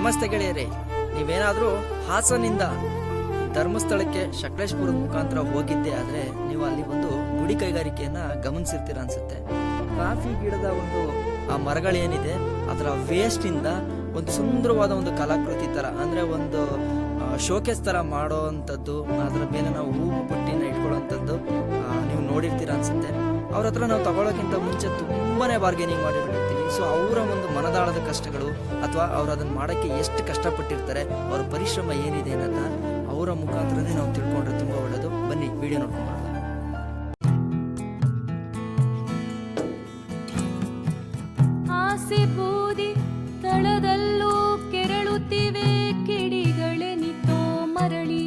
ನಮಸ್ತೆ ಗೆಳೆಯರೇ, ನೀವೇನಾದರೂ ಹಾಸನಿಂದ ಧರ್ಮಸ್ಥಳಕ್ಕೆ ಸಕಲೇಶಪುರದ ಮುಖಾಂತರ ಹೋಗಿದ್ದೆ ಆದರೆ ನೀವು ಅಲ್ಲಿ ಒಂದು ಗುಡಿ ಕೈಗಾರಿಕೆಯನ್ನು ಗಮನಿಸಿರ್ತೀರ ಅನ್ಸುತ್ತೆ. ಕಾಫಿ ಗಿಡದ ಒಂದು ಆ ಮರಗಳೇನಿದೆ ಅದರ ವೇಸ್ಟಿಂದ ಒಂದು ಸುಂದರವಾದ ಒಂದು ಕಲಾಕೃತಿ ಥರ, ಅಂದರೆ ಒಂದು ಶೋಕೇಸ್ ಥರ ಮಾಡೋವಂಥದ್ದು, ಅದರ ಮೇಲೆ ನಾವು ಹೂವು ಬುಟ್ಟಿನ ಇಟ್ಕೊಳ್ಳೋವಂಥದ್ದು ನೀವು ನೋಡಿರ್ತೀರ ಅನ್ಸುತ್ತೆ. ಅವ್ರ ಹತ್ರ ನಾವು ತಗೊಳ್ಳೋಕ್ಕಿಂತ ಮುಂಚೆ ತುಂಬಾ ಬಾರ್ಗೇನಿಂಗ್ ಮಾಡಿಬಿಟ್ಟಿರ್ತೀವಿ. ಸೊ ಅವರ ಒಂದು ಮನದಾಳದ ಕಷ್ಟಗಳು ಅಥವಾ ಅವ್ರು ಅದನ್ನು ಮಾಡೋಕ್ಕೆ ಎಷ್ಟು ಕಷ್ಟಪಟ್ಟಿರ್ತಾರೆ, ಅವ್ರ ಪರಿಶ್ರಮ ಏನಿದೆ ಅನ್ನೋದನ್ನ ಅವರ ಮುಖಾಂತರನೇ ನಾವು ತಿಳ್ಕೊಂಡ್ರೆ ತುಂಬ ಒಳ್ಳೆಯದು. ಬನ್ನಿ ವಿಡಿಯೋ ನೋಡ್ಕೊಂಡು ಬರೋಣ. ಆಸೆ ಬೂದಿ ತಳದಲ್ಲೂ ಕೆರಳುತ್ತಿವೆ ಕಿಡಿಗಳೆನಿತೋ ಮರಳಿ,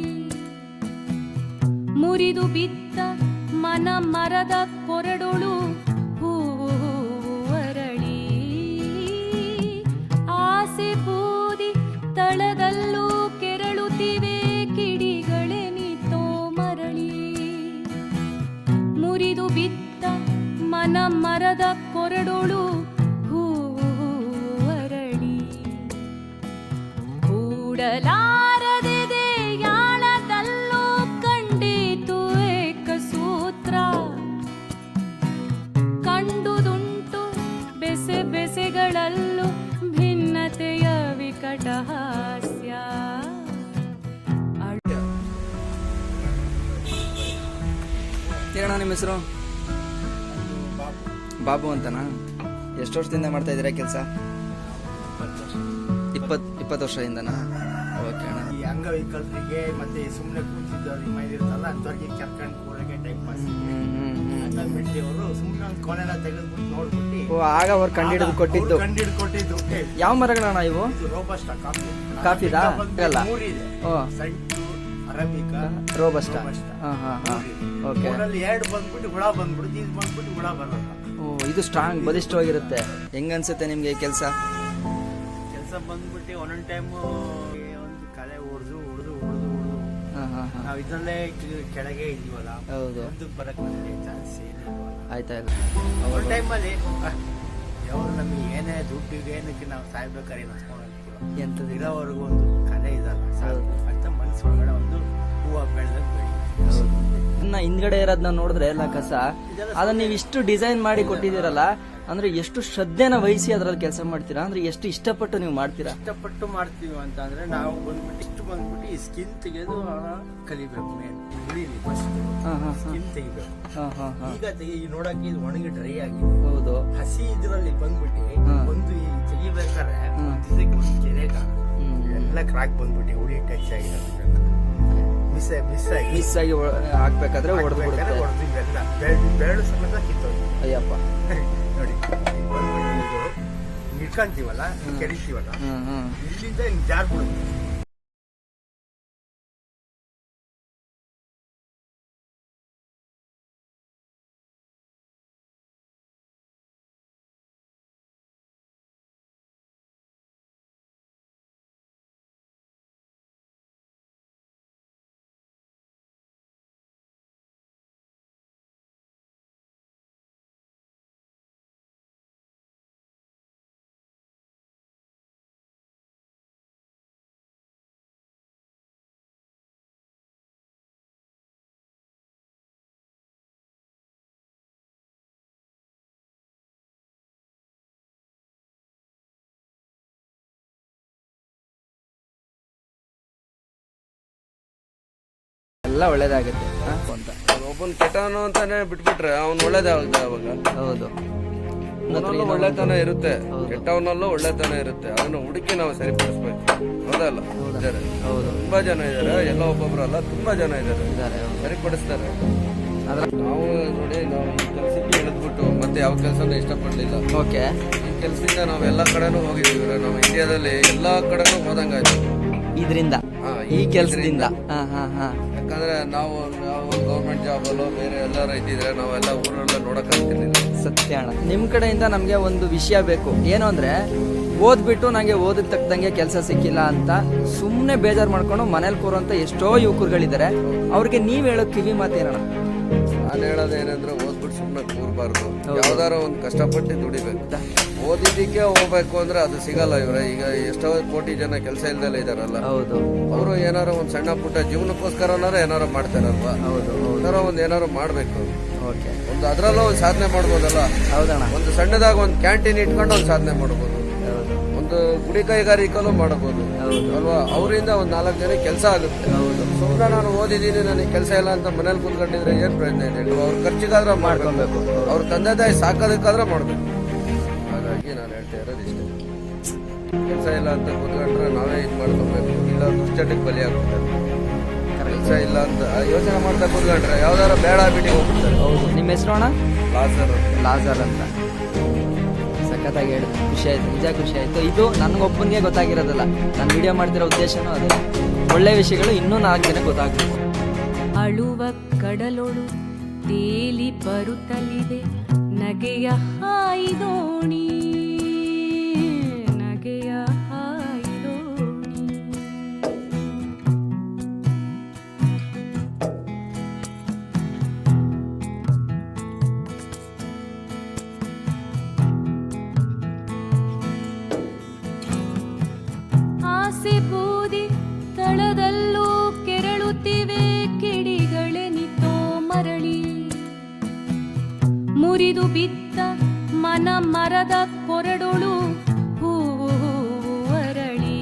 ಮುರಿದು ಬಿದ್ದ ಮನ ಮರದ ಕೊರಡೊಳು ಹೂವು ಅರಳಿ. ಆಸೆ ಬೂದಿ ತಳದಲ್ಲೂ ಕೆರಳುತ್ತಿವೆ ಕಿಡಿಗಳೆನಿತೋ ಮರಳಿ, ಮುರಿದು ಬಿದ್ದ ಮನ ಮರದ ಕೊರಡೊಳು ಹೂವು ಅರಳಿ. ಕೂಡಲಾರದೆ ಯಾಳದಲ್ಲೂ ಕಂಡಿತು ಏಕಸೂತ್ರ, ಕಂಡುದುಂಟು ಬೆಸೆ ಬೆಸೆಗಳಲ್ಲೂ ಭಿನ್ನತೆಯ ವಿಕಟ ಹಾಸ್ಯ. ಕಿರಣ, ನಿಮ್ಮ ಹೆಸರು? ಬಾಬು ಅಂತನಾ? ಎಷ್ಟು ವರ್ಷದಿಂದ ಮಾಡ್ತಾ ಇದ್ದೀರಾ ಕೆಲಸ? 20 ವರ್ಷದಿಂದನಾ? ಓಕೆ ಅಣ್ಣ. ಈ ಅಂಗವಿಕಲರಿಗೆ ಮತ್ತೆ ಸುಮ್ಮನೆ ಕೂತಿದ್ದವ್ರಿಗೆ ಮೈಲಿರ್ತಲ್ಲ ಅಂಥವ್ರಿಗೆ ಕರ್ಕೊಂಡು ಕೂರಕ್ಕೆ ಟೈಮ್ ಪಾಸ್ ಅವರು ಸುಮ್ಮನೆ ಒಂದು ಕೊನೆಲ್ಲ ತೆಗೆದ್ಬಿಟ್ಟು ನೋಡ್ಬಿಟ್ಟು ಆಗ ಅವ್ರು ಕಂಡಿಡಿದು ಕೊಟ್ಟಿದ್ದು. ಯಾವ ಮರಗಳಣ್ಣ ಇವು? ರೋಬಸ್ಟಾ ಕಾಫಿದಾ? ಅಲ್ಲ, ಮೂರಿದೆ. ಸೆಂಟು, ಅರಬಿಕಾ, ರೋಬಸ್ಟಾ. ಓಕೆ. ಎರಡು ಬಂದ್ಬಿಟ್ಟು ಹುಳ ಬಂದ್ಬಿಡುತ್ತೆ, ಇದು ಬಂದ್ಬಿಟ್ಟು ಹುಳ ಬರಲ್ಲ. ಇದು ಸ್ಟ್ರಾಂಗ್, ಬಲಿಷ್ಠವಾಗಿರುತ್ತೆ. ಹೆಂಗನ್ಸುತ್ತೆ ನಿಮ್ಗೆ ಕೆಲಸ ಬಂದ್ಬಿಟ್ಟು ಒಂದೊಂದು ಟೈಮು ಒಂದು ಕಲೆ ಹೊಡೆದು ನಾವು ಇದರಲ್ಲೇ ಕೆಳಗೆ ಇದೀವಲ್ಲ. ಹೌದು. ಮುಂದಕ್ಕೆ ಬರಕ್ಕೆ ನಮಗೆ ಚಾನ್ಸ್ ಆಯ್ತಾ ಇಲ್ಲ. ಒಂದು ಟೈಮಲ್ಲಿ ಯಾವ್ದು ನಮಗೆ ಏನೇ ದುಡ್ಡಿಗೆ ಏನಕ್ಕೆ ನಾವು ಸಾಯ್ಬೇಕಾದ್ರೆ ನಡ್ಸ್ಕೊಂಡು ಎಂಥದ್ದು ಇರೋವರೆಗೂ ಒಂದು ಕಲೆ ಇದಲ್ಲ ಅಂತ ಮನಸ್ಸು ಒಳಗಡೆ ಒಂದು ಹೂವು ಬೆಳೆದಾಗ ಹಿಂದ್ಗಡೆ ಇರೋದನ್ನ ನೋಡಿದ್ರೆ ಎಲ್ಲ ಕಸ, ಅದನ್ನ ನೀವು ಇಷ್ಟು ಡಿಸೈನ್ ಮಾಡಿ ಕೊಟ್ಟಿದ್ದೀರಲ್ಲ, ಅಂದ್ರೆ ಎಷ್ಟು ಶ್ರದ್ಧೆನ ವಹಿಸಿ ಅದ್ರಲ್ಲಿ ಕೆಲಸ ಮಾಡ್ತೀರಾ, ಅಂದ್ರೆ ಎಷ್ಟು ಇಷ್ಟಪಟ್ಟು ನೀವು ಮಾಡ್ತೀರಾ? ಇಷ್ಟಪಟ್ಟು ಮಾಡ್ತೀವಿ ಅಂತ ಅಂದ್ರೆ ನಾವು ಬಂದ್ಬಿಟ್ಟು ಈ ಸ್ಕಿನ್ ತೆಗೆದು ಕಲಿಬೇಕು. ಸ್ಕಿನ್ ತೆಗಿಬೇಕು. ಈಗ ನೋಡಕ್ಕೆ ಇದು ಒಣಗಿ ಡ್ರೈ ಆಗಿದೆ. ಹೌದು. ಹಸಿ ಇದ್ರಲ್ಲಿ ಬಂದ್ಬಿಟ್ಟು ಒಂದು ಈ ತೆಗಿಬೇಕಾದ್ರೆ ಒಂದು ಕೆರೆಗ ಎಲ್ಲ ಕ್ರಾಕ್ ಬಂದ್ಬಿಟ್ಟು ಹುಳಿ ಟಚ್ ಆಗಿರೋದ್ರೆಲ್ಲ ಮಿಸ್ ಆಗಿ ಹಾಕ್ಬೇಕಾದ್ರೆ ಹೊಡೆದು ಬೆರಳು ಸಮೇತ ಕಿತ್ತೋಗಿ. ಅಯ್ಯಪ್ಪ. ನೋಡಿ ನಿಡ್ಕೊಂತೀವಲ್ಲ, ಕೆರಿತೀವಲ್ಲ, ಇಲ್ಲಿಂದ ಜಾರ್ ಬಿಡುತ್ತೆ. ಎಲ್ಲ ಒಳ್ಳೇದಾಗುತ್ತೆ ಅಂತ. ಒಬ್ಬನ್ ಕೆಟ್ಟವನು ಅಂತಾನೆ ಬಿಟ್ಬಿಟ್ರೆ ಅವ್ನು ಒಳ್ಳೇದಾಗುತ್ತೆ ಅವಾಗ. ಹೌದು. ಒಳ್ಳೆತನ ಇರುತ್ತೆ, ಕೆಟ್ಟವನಲ್ಲೂ ಒಳ್ಳೆತನ ಇರುತ್ತೆ. ಅದನ್ನ ಹುಡುಕಿ ನಾವು ಸರಿಪಡಿಸ್ಬೇಕು. ಹೌದಲ್ಲ? ಹೌದು. ತುಂಬಾ ಜನ ಇದಾರೆ, ಎಲ್ಲ ಒಬ್ಬೊಬ್ರು ಅಲ್ಲ, ತುಂಬಾ ಜನ ಇದಾರೆ, ಸರಿಪಡಿಸ್ತಾರೆ. ನಾವು ನೋಡಿ, ನಾವು ಈ ಕೆಲಸಕ್ಕೆ ಇಳಿದ್ಬಿಟ್ಟು ಮತ್ತೆ ಯಾವ ಕೆಲಸನೂ ಇಷ್ಟಪಡ್ಲಿಲ್ಲ. ಓಕೆ. ಈ ಕೆಲಸದಿಂದ ನಾವು ಎಲ್ಲ ಕಡೆನೂ ಹೋಗಿದ್ದೀವಿ. ನಾವು ಇಂಡಿಯಾದಲ್ಲಿ ಎಲ್ಲಾ ಕಡೆನೂ ಹೋದಂಗಾಯ್ತು ಇದರಿಂದ, ಈ ಕೆಲಸದಿಂದ. ಯಾಕಂದ್ರೆ ನಾವು ಗೌರ್ಮೆಂಟ್ ಜಾಬ್ ಅಲ್ಲೋ ಬೇರೆ ಎಲ್ಲಾರ ಇದ್ದಿದ್ರೆ ನಾವೆಲ್ಲ ಊರೆಲ್ಲ ನೋಡಕ್ ಆಗ್ತಿರ್ಲಿಲ್ಲ. ಸತ್ಯ ಅಣ್ಣ. ನಿಮ್ ಕಡೆಯಿಂದ ನಮ್ಗೆ ಒಂದು ವಿಷಯ ಬೇಕು. ಏನು ಅಂದ್ರೆ, ಓದ್ಬಿಟ್ಟು ನಂಗೆ ಓದಿದ ತಕ್ಕದಂಗೆ ಕೆಲಸ ಸಿಕ್ಕಿಲ್ಲ ಅಂತ ಸುಮ್ಮನೆ ಬೇಜಾರು ಮಾಡ್ಕೊಂಡು ಮನೇಲಿ ಕೂರುವಂತ ಎಷ್ಟೋ ಯುವಕರುಗಳಿದ್ದಾರೆ. ಅವ್ರಿಗೆ ನೀವ್ ಹೇಳೋ ಕಿವಿ ಮಾತೇನಣ್ಣ? ನಾನು ಹೇಳೋದೇನಂದ್ರೆ, ಓದ್ಬಿಟ್ಟು ಸುಮ್ಮನೆ ಕೂರ್ಬಾರ್ದು, ಯಾವ್ದಾರ ಒಂದು ಕಷ್ಟಪಟ್ಟು ದುಡಿಬೇಕು. ಓದಿದ್ದಕ್ಕೆ ಹೋಗ್ಬೇಕು ಅಂದ್ರೆ ಅದು ಸಿಗಲ್ಲ ಇವ್ರೆ. ಈಗ ಎಷ್ಟೋ ಕೋಟಿ ಜನ ಕೆಲಸ ಇಲ್ದಲ್ಲ ಇದಾರಲ್ಲ, ಹೌದು ಅವರು ಏನಾರು ಒಂದ್ ಸಣ್ಣ ಪುಟ್ಟ ಜೀವನಕ್ಕೋಸ್ಕರನಾರ ಏನಾರು ಮಾಡ್ತಾರಲ್ವಾ, ಹೌದು ಥರ ಒಂದ್ ಏನಾರು ಮಾಡ್ಬೇಕು. ಓಕೆ ಒಂದು ಅದ್ರಲ್ಲೂ ಒಂದು ಸಾಧನೆ ಮಾಡ್ಬೋದಲ್ಲ. ಹೌದಣ್ಣ ಒಂದು ಸಣ್ಣದಾಗ ಒಂದು ಕ್ಯಾಂಟೀನ್ ಇಟ್ಕೊಂಡು ಒಂದು ಸಾಧನೆ ಮಾಡ್ಬೋದು, ಹೌದು ಒಂದು ಗುಡಿ ಕೈಗಾರಿಕೆಲ್ಲೂ ಮಾಡಬಹುದು ಹೌದು ಅಲ್ವಾ. ಅವರಿಂದ ಒಂದು 4 ಜನ ಕೆಲಸ ಆಗುತ್ತೆ. ಹೌದು ಸುಮ್ಮನೆ ನಾನು ಓದಿದ್ದೀನಿ ನನಗೆ ಕೆಲಸ ಇಲ್ಲ ಅಂತ ಮನೇಲಿ ಕುತ್ಕೊಂಡಿದ್ರೆ ಏನ್ ಪ್ರಯೋಜನ ಇದೆ? ಅವ್ರ ಖರ್ಚಿಗಾದ್ರೆ ಮಾಡ್ಕೊಬೇಕು, ಅವ್ರ ತಂದೆ ತಾಯಿ ಸಾಕೋದಕ್ಕಾದ್ರೆ ಮಾಡ್ಬೇಕು. ಹಾಗಾಗಿ ನಾನು ಹೇಳ್ತಾ ಇರೋದು ಇಷ್ಟೇ, ಕೆಲಸ ಇಲ್ಲ ಅಂತ ಕುತ್ಕೊಂಡ್ರೆ ನಾವೇ ಇದು ಮಾಡ್ಕೊಬೇಕು, ಇಲ್ಲ ದುಶ್ಚಟಕ್ಕೆ ಬಲಿ ಆಗ್ಬಿಡ್ತಾರೆ. ಕೆಲಸ ಇಲ್ಲ ಅಂತ ಯೋಚನೆ ಮಾಡ್ತಾ ಕುತ್ಕೊಂಡ್ರೆ ಯಾವ್ದಾರ ಬೇಡ ಬಿಟ್ಟು ಹೋಗ್ಬಿಡ್ತಾರೆ. ಹೌದು. ನಿಮ್ಮ ಹೆಸರು ಅಣ್ಣ? ಲಾಜರ್ ಅಂತ. ಸಖತ್ತಾಗಿ ಹೇಳಿದ್ರು, ಖುಷಿ ಆಯ್ತು, ನಿಜ ಖುಷಿ ಆಯ್ತು. ಇದು ನನಗೊಬ್ಬನಿಗೆ ಗೊತ್ತಾಗಿರೋದಲ್ಲ, ನಾನು ವಿಡಿಯೋ ಮಾಡ್ತಿರೋ ಉದ್ದೇಶನೂ ಅದೇ, ಒಳ್ಳೆ ವಿಷಯಗಳು ಇನ್ನೂ 4 ಜನ ಗೊತ್ತಾಗಬೇಕು. ಅಳುವ ಕಡಲೊಳು ತೇಲಿ ಬರುತ್ತಲಿದೆ ನಗೆಯ ಹಾಯಿದೋಣಿ, ನಗೆಯ ಹಾಯಿದೋಣಿ. ಆಸೆ ಬೂದಿ ತಳದಲ್ಲೂ ಕೆರಳುತ್ತಿವೆ ಕಿಡಿಗಳೆನಿತೋ ಮರಳಿ, ಮುರಿದು ಬಿದ್ದ ಮನ ಮರದ ಕೊರಡೊಳು ಹೂವು ಅರಳಿ.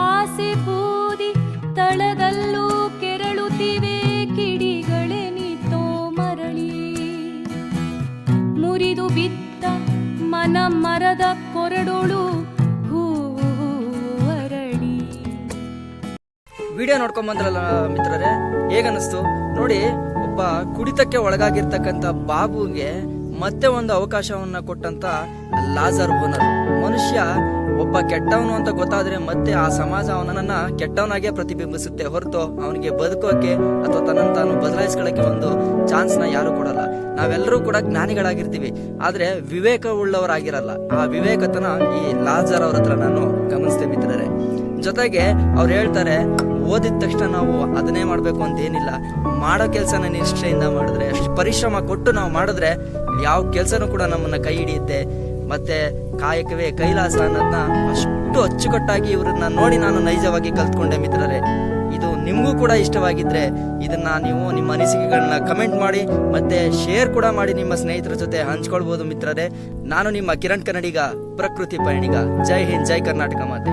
ಆಸೆ ಬೂದಿ ತಳದಲ್ಲೂ ಕೆರಳುತ್ತಿವೆ ಕಿಡಿಗಳೆನಿತೋ ಮರಳಿ, ಮುರಿದು ಬಿದ್ದ ಮನ ಮರದ ಕೊರಡೊಳು ವಿಡಿಯೋ ನೋಡ್ಕೊಂಬಂದ್ರಲ್ಲ ಮಿತ್ರರೇ, ಹೇಗನ್ನಿಸ್ತು ನೋಡಿ? ಒಬ್ಬ ಕುಡಿತಕ್ಕೆ ಒಳಗಾಗಿರ್ತಕ್ಕಂಥ ಬಾಬುಗೆ ಮತ್ತೆ ಒಂದು ಅವಕಾಶವನ್ನ ಕೊಟ್ಟಂತ ಲಾಜರ್ ಓನರ್. ಮನುಷ್ಯ ಒಬ್ಬ ಕೆಟ್ಟವನು ಅಂತ ಗೊತ್ತಾದ್ರೆ ಮತ್ತೆ ಆ ಸಮಾಜ ಅವನನ್ನ ಕೆಟ್ಟವನಾಗೆ ಪ್ರತಿಬಿಂಬಿಸುತ್ತೆ ಹೊರತು ಅವನಿಗೆ ಬದುಕೋಕೆ ಅಥವಾ ತನ್ನನ್ನು ತಾನು ಬದಲಾಯಿಸ್ಕೊಳ್ಳೋಕೆ ಒಂದು ಚಾನ್ಸ್ನ ಯಾರು ಕೊಡಲ್ಲ. ನಾವೆಲ್ಲರೂ ಕೂಡ ಜ್ಞಾನಿಗಳಾಗಿರ್ತೀವಿ, ಆದ್ರೆ ವಿವೇಕ ಉಳ್ಳವರಾಗಿರಲ್ಲ. ಆ ವಿವೇಕತನ ಈ ಲಾಜರ್ ಅವ್ರ ಹತ್ರ ನಾನು ಗಮನಿಸ್ತೇವೆ ಮಿತ್ರರೇ. ಜೊತೆಗೆ ಅವ್ರು ಹೇಳ್ತಾರೆ, ಓದಿದ ತಕ್ಷಣ ನಾವು ಅದನ್ನೇ ಮಾಡಬೇಕು ಅಂತ ಏನಿಲ್ಲ, ಮಾಡೋ ಕೆಲಸನ ನಿಷ್ಠೆಯಿಂದ ಮಾಡಿದ್ರೆ, ಅಷ್ಟು ಪರಿಶ್ರಮ ಕೊಟ್ಟು ನಾವು ಮಾಡಿದ್ರೆ ಯಾವ ಕೆಲಸನೂ ಕೂಡ ನಮ್ಮನ್ನ ಕೈ ಹಿಡಿಯುತ್ತೆ. ಮತ್ತೆ ಕಾಯಕವೇ ಕೈಲಾಸ ಅನ್ನೋದನ್ನ ಅಷ್ಟು ಅಚ್ಚುಕಟ್ಟಾಗಿ ಇವ್ರನ್ನ ನೋಡಿ ನಾನು ನೈಜವಾಗಿ ಕಲ್ತ್ಕೊಂಡೆ ಮಿತ್ರರೇ. ಇದು ನಿಮಗೂ ಕೂಡ ಇಷ್ಟವಾಗಿದ್ರೆ ಇದನ್ನ ನೀವು ನಿಮ್ಮ ಅನಿಸಿಕೆಗಳನ್ನ ಕಮೆಂಟ್ ಮಾಡಿ ಮತ್ತೆ ಶೇರ್ ಕೂಡ ಮಾಡಿ, ನಿಮ್ಮ ಸ್ನೇಹಿತರ ಜೊತೆ ಹಂಚ್ಕೊಳ್ಬಹುದು ಮಿತ್ರರೇ. ನಾನು ನಿಮ್ಮ ಕಿರಣ್ ಕನ್ನಡಿಗ, ಪ್ರಕೃತಿ ಪಯಣಿಗ. ಜೈ ಹಿಂದ್, ಜೈ ಕರ್ನಾಟಕ ಮಾತೆ.